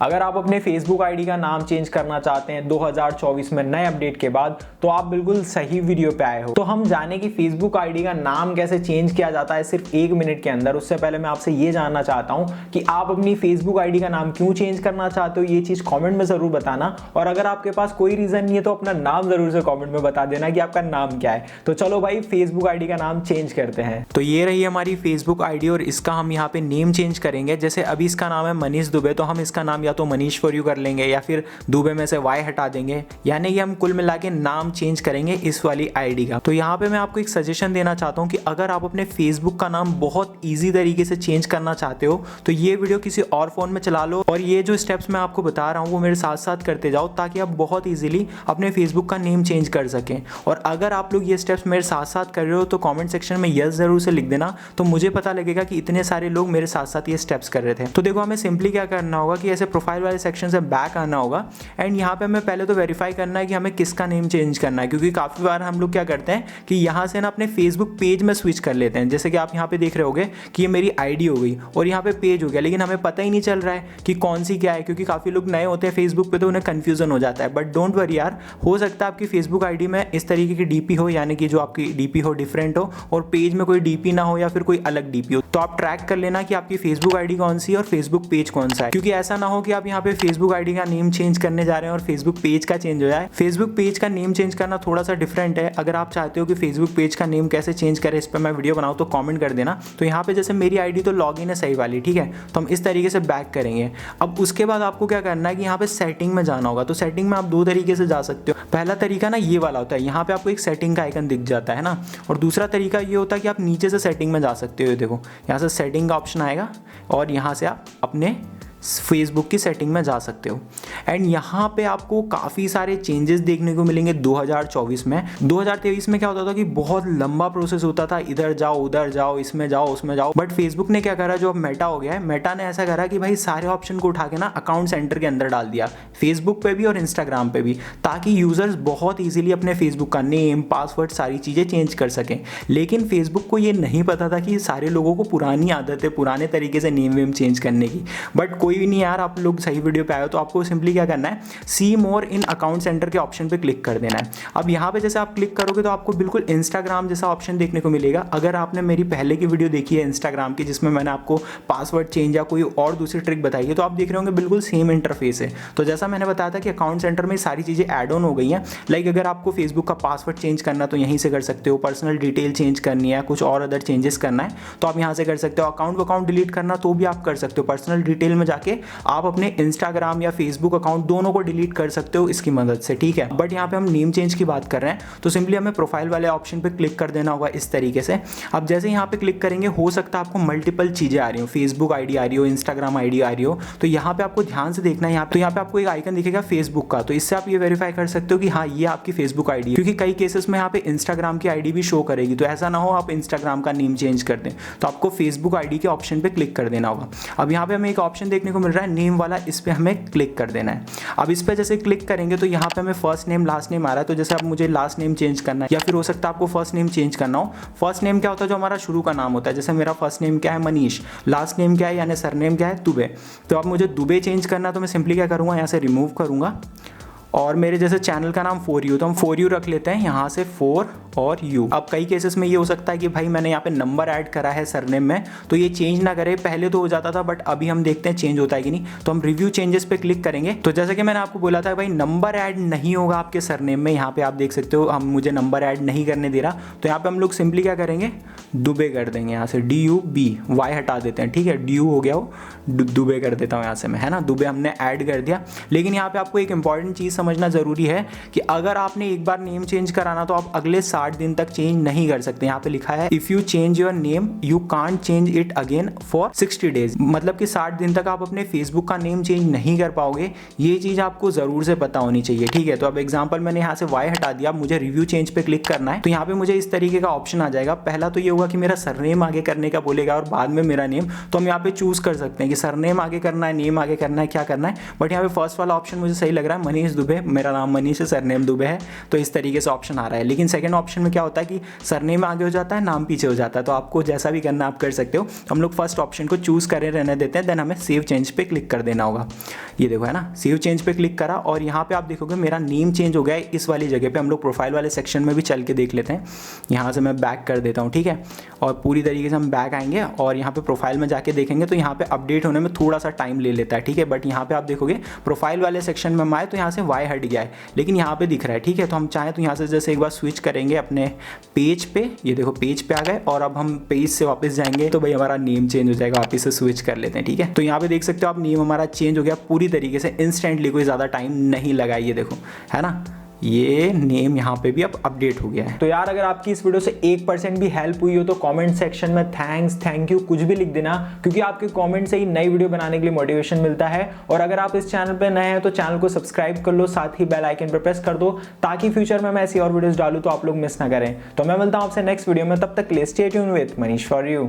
अगर आप अपने फेसबुक आईडी का नाम चेंज करना चाहते हैं 2024 में नए अपडेट के बाद, तो आप बिल्कुल सही वीडियो पे आए हो। तो हम जाने कि फेसबुक आईडी का नाम कैसे चेंज किया जाता है सिर्फ 1 मिनट के अंदर। उससे पहले मैं आपसे ये जानना चाहता हूं कि आप अपनी फेसबुक आईडी का नाम क्यों चेंज करना चाहते हो, ये चीज कॉमेंट में जरूर बताना। और अगर आपके पास कोई रीजन नहीं है तो अपना नाम जरूर से कॉमेंट में बता देना कि आपका नाम क्या है। तो चलो भाई, फेसबुक आईडी का नाम चेंज करते हैं। तो ये रही हमारी फेसबुक आईडी और इसका हम यहाँ पे नेम चेंज करेंगे। जैसे अभी इसका नाम है मनीष दुबे, तो हम इसका नाम या तो मनीष फॉर यू कर लेंगे या फिर दुबे में से वाई हटा देंगे, यानी ये हम कुल मिला के नाम चेंज करेंगे इस वाली आईडी का। तो यहाँ पे मैं आपको एक सजेशन देना चाहता हूँ कि अगर आप अपने फेसबुक का नाम बहुत ईजी तरीके से चेंज करना चाहते हो तो ये वीडियो किसी और फोन में चला लो और ये जो स्टेप्स मैं आपको बता रहा हूँ वो मेरे साथ साथ करते जाओ, ताकि आप बहुत ईजिली अपने फेसबुक का नेम चेंज कर सकें। और अगर आप लोग ये स्टेप्स मेरे साथ साथ कर रहे हो तो कॉमेंट सेक्शन में यस जरूर से लिख देना, तो मुझे पता लगेगा कि इतने सारे लोग मेरे साथ साथ ये स्टेप्स कर रहे थे। तो देखो, हमें सिंपली क्या करना होगा कि ऐसे प्रोफाइल वाले सेक्शन से बैक आना होगा एंड यहाँ पे हमें पहले तो वेरीफाई करना है कि हमें किसका नेम चेंज करना है, क्योंकि काफ़ी बार हम लोग क्या करते हैं कि यहाँ से ना अपने फेसबुक पेज में स्विच कर लेते हैं। जैसे कि आप यहाँ पे देख रहे होगे कि ये मेरी आईडी हो गई और यहाँ पे पेज हो गया, लेकिन हमें पता ही नहीं चल रहा है कि कौन सी क्या है, क्योंकि काफ़ी लोग नए होते हैं फेसबुक पे तो उन्हें कन्फ्यूजन हो जाता है। बट डोंट वरी यार, हो सकता है आपकी फेसबुक आईडी में इस तरीके की डीपी हो, यानी कि जो आपकी डीपी हो डिफरेंट हो और पेज में कोई डीपी ना हो या फिर कोई अलग डीपी हो। तो आप ट्रैक कर लेना कि आपकी फेसबुक आईडी कौन सी है और फेसबुक पेज कौन सा है, क्योंकि ऐसा ना हो कि आप यहाँ पे फेसबुक आईडी का नेम चेंज करने जा रहे हैं और फेसबुक पेज का चेंज हो जाए। फेसबुक पेज का नेम चेंज करना थोड़ा सा डिफरेंट है। अगर आप चाहते हो कि फेसबुक पेज का नेम कैसे चेंज करें, इस पर मैं वीडियो बनाऊं तो कमेंट कर देना। तो यहाँ पे जैसे मेरी आईडी तो लॉगिन है सही वाली, ठीक है, तो हम इस तरीके से बैक करेंगे। अब उसके बाद आपको क्या करना है कि यहाँ पे सेटिंग में जाना होगा। तो सेटिंग में आप दो तरीके से जा सकते हो। पहला तरीका ना ये वाला होता है, यहाँ पे आपको एक सेटिंग का आइकन दिख जाता है ना, और दूसरा तरीका ये होता है कि आप नीचे से सेटिंग में जा सकते हो। देखो, यहाँ से सेटिंग का ऑप्शन आएगा और यहाँ से आप अपने फेसबुक की सेटिंग में जा सकते हो एंड यहाँ पे आपको काफ़ी सारे चेंजेस देखने को मिलेंगे 2024 में। 2023 में क्या होता था कि बहुत लंबा प्रोसेस होता था, इधर जाओ उधर जाओ इसमें जाओ उसमें जाओ। बट फेसबुक ने क्या करा, जो अब मेटा हो गया है, मेटा ने ऐसा करा कि भाई सारे ऑप्शन को उठा के ना अकाउंट सेंटर के अंदर डाल दिया, फेसबुक पे भी और इंस्टाग्राम पे भी, ताकि यूजर्स बहुत ईजिली अपने फेसबुक का नेम पासवर्ड सारी चीज़ें चेंज कर सकें। लेकिन फेसबुक को ये नहीं पता था कि सारे लोगों को पुरानी आदत है पुराने तरीके से नेम वेम चेंज करने की। बट कोई भी नहीं यार, आप लोग सही वीडियो पे आए हो तो आपको सिंपली क्या करना है, सी मोर इन अकाउंट सेंटर के ऑप्शन पे क्लिक कर देना है। अब यहाँ पे जैसे आप क्लिक करोगे तो आपको बिल्कुल इंस्टाग्राम जैसा ऑप्शन देखने को मिलेगा। अगर आपने मेरी पहले की वीडियो देखी है इंस्टाग्राम की, जिसमें मैंने आपको पासवर्ड चेंज या कोई और दूसरी ट्रिक बताई है, तो आप देख रहे होंगे बिल्कुल सेम इंटरफेस है। तो जैसा मैंने बताया था कि अकाउंट सेंटर में सारी चीज़ें ऐड ऑन हो गई हैं। लाइक अगर आपको फेसबुक का पासवर्ड चेंज करना तो यहीं से कर सकते हो, पर्सनल डिटेल चेंज करनी है, कुछ और अदर चेंजेस करना है तो आप यहाँ से कर सकते हो, अकाउंट डिलीट करना तो भी आप कर सकते हो। पर्सनल डिटेल में जाके आप अपने इंस्टाग्राम या फेसबुक अकाउंट दोनों को डिलीट कर सकते हो इसकी मदद से, ठीक है। बट यहाँ पे हम नेम चेंज की बात कर रहे हैं तो सिंपली हमें प्रोफाइल वाले ऑप्शन पे क्लिक कर देना होगा इस तरीके से। अब जैसे यहाँ पे क्लिक करेंगे, हो सकता है आपको मल्टीपल चीजें आ रही हो, फेसबुक आईडी आ रही हो, इंस्टाग्राम आईडी आ रही हो, तो यहाँ पे आपको ध्यान से देखना है। यहाँ पे आपको एक आइकन दिखेगा फेसबुक का, तो इससे आप ये वेरीफाई कर सकते हो कि हाँ ये आपकी फेसबुक आईडी है, क्योंकि कई केसेस में यहाँ पे इंस्टाग्राम की आईडी भी शो करेगी। तो ऐसा ना हो आप इंस्टाग्राम का नेम चेंज कर दें, तो आपको फेसबुक आईडी के ऑप्शन पे क्लिक कर देना होगा। अब यहाँ पे हमें एक ऑप्शन देखने को मिल रहा है नेम वाला, इस पे हमें क्लिक कर देना है। अब इस पे जैसे क्लिक करेंगे तो यहाँ पे हमें फर्स्ट नेम लास्ट नेम आ रहा है। तो जैसे अब मुझे लास्ट नेम चेंज करना है या फिर हो सकता है आपको फर्स्ट नेम चेंज करना हो। फर्स्ट नेम क्या होता है, जो हमारा शुरू का नाम होता है। जैसे मेरा फर्स्ट नेम क्या है, मनीष, लास्ट नेम क्या है यानी सरनेम क्या है, दुबे। तो अब मुझे दुबे चेंज करना है तो मैं सिंपली क्या करूँगा, यहाँ से रिमूव करूँगा और मेरे जैसे चैनल का नाम फॉर यू, तो हम फॉर यू रख लेते हैं यहाँ से, फॉर और यू। अब कई केसेस में ये हो सकता है कि भाई मैंने यहाँ पे नंबर ऐड करा है सरनेम में तो ये चेंज ना करे, पहले तो हो जाता था बट अभी हम देखते हैं चेंज होता है कि नहीं। तो हम रिव्यू चेंजेस पे क्लिक करेंगे। तो जैसे कि मैंने आपको बोला था भाई नंबर ऐड नहीं होगा आपके सरनेम में, यहाँ पे आप देख सकते हो हम मुझे नंबर ऐड नहीं करने दे रहा। तो यहाँ पे हम लोग सिंपली क्या करेंगे, दुबे कर देंगे, यहाँ से DUB, वाई हटा देते हैं, ठीक है, DU हो गया वो, दुबे कर देता हूँ यहाँ से मैं, है ना, दुबे हमने ऐड कर दिया। लेकिन यहाँ पे आपको एक इंपॉर्टेंट चीज़ समझना जरूरी है कि अगर आपने एक बार नेम चेंज कराना तो आप अगले 60 दिन तक चेंज नहीं कर सकते। यहाँ पे लिखा है if you change your name you can't change it again for 60 days, मतलब कि 60 दिन तक आप अपने फेसबुक का नेम चेंज नहीं कर पाओगे। ये चीज आपको जरूर से पता होनी चाहिए, ठीक है। तो अब एग्जांपल मैंने यहाँ से वाई हटा दिया, मुझे रिव्यू चेंज पे क्लिक करना है तो यहाँ पे मुझे इस तरीके का ऑप्शन आ जाएगा। पहला तो ये होगा कि मेरा सरनेम आगे करने का बोलेगा और बाद में मेरा नेम, तो हम यहाँ पे चूज कर सकते हैं कि सरनेम आगे करना है, नेम आगे करना है, क्या करना है। बट यहाँ पे फर्स्ट वाला ऑप्शन मुझे सही लग रहा है, मनीष दुबे, मेरा नाम मनीष है, सरनेम दुबे है, तो इस तरीके से ऑप्शन आ रहा है। लेकिन सेकंड ऑप्शन ऑप्शन में क्या होता है कि सरनेम आगे हो जाता है, नाम पीछे हो जाता है, तो आपको जैसा भी करना आप कर सकते हो। हम लोग फर्स्ट ऑप्शन को चूज़ करें रहने देते हैं, देन हमें सेव चेंज पे क्लिक कर देना होगा। ये देखो है ना, सेव चेंज पे क्लिक करा और यहाँ पे आप देखोगे मेरा नेम चेंज हो गया है इस वाली जगह पे। हम लोग प्रोफाइल वाले सेक्शन में भी चल के देख लेते हैं। यहाँ से मैं बैक कर देता हूँ, ठीक है, और पूरी तरीके से हम बैक आएंगे और यहाँ पे प्रोफाइल में जाके देखेंगे तो यहाँ पे अपडेट होने में थोड़ा सा टाइम ले लेता है, ठीक है। बट यहाँ पे आप देखोगे प्रोफाइल वाले सेक्शन में हम आए तो यहाँ से वाई हट गया है, लेकिन यहाँ पे दिख रहा है, ठीक है। तो हम चाहें तो यहाँ से जैसे एक बार स्विच करेंगे अपने पेज पे, ये देखो पेज पे आ गए, और अब हम पेज से वापस जाएंगे तो भाई हमारा नेम चेंज हो जाएगा। वापस से स्विच कर लेते हैं, ठीक है। तो यहाँ पे देख सकते हो आप नेम हमारा चेंज हो गया पूरी तरीके से, इंस्टेंटली, कोई ज़्यादा टाइम नहीं लगा। ये देखो है ना, ये नेम यहाँ पे भी अब अपडेट हो गया है। तो यार अगर आपकी इस वीडियो से 1% भी हेल्प हुई हो तो कमेंट सेक्शन में थैंक्स, थैंक यू कुछ भी लिख देना, क्योंकि आपके कमेंट से ही नई वीडियो बनाने के लिए मोटिवेशन मिलता है। और अगर आप इस चैनल पे नए हैं तो चैनल को सब्सक्राइब कर लो, साथ ही बेल आइकन पर प्रेस कर दो, ताकि फ्यूचर में मैं ऐसी और वीडियोस डालूं तो आप लोग मिस ना करें। तो मैं मिलता हूं आपसे नेक्स्ट वीडियो में, तब तक stay tuned with Manish for you.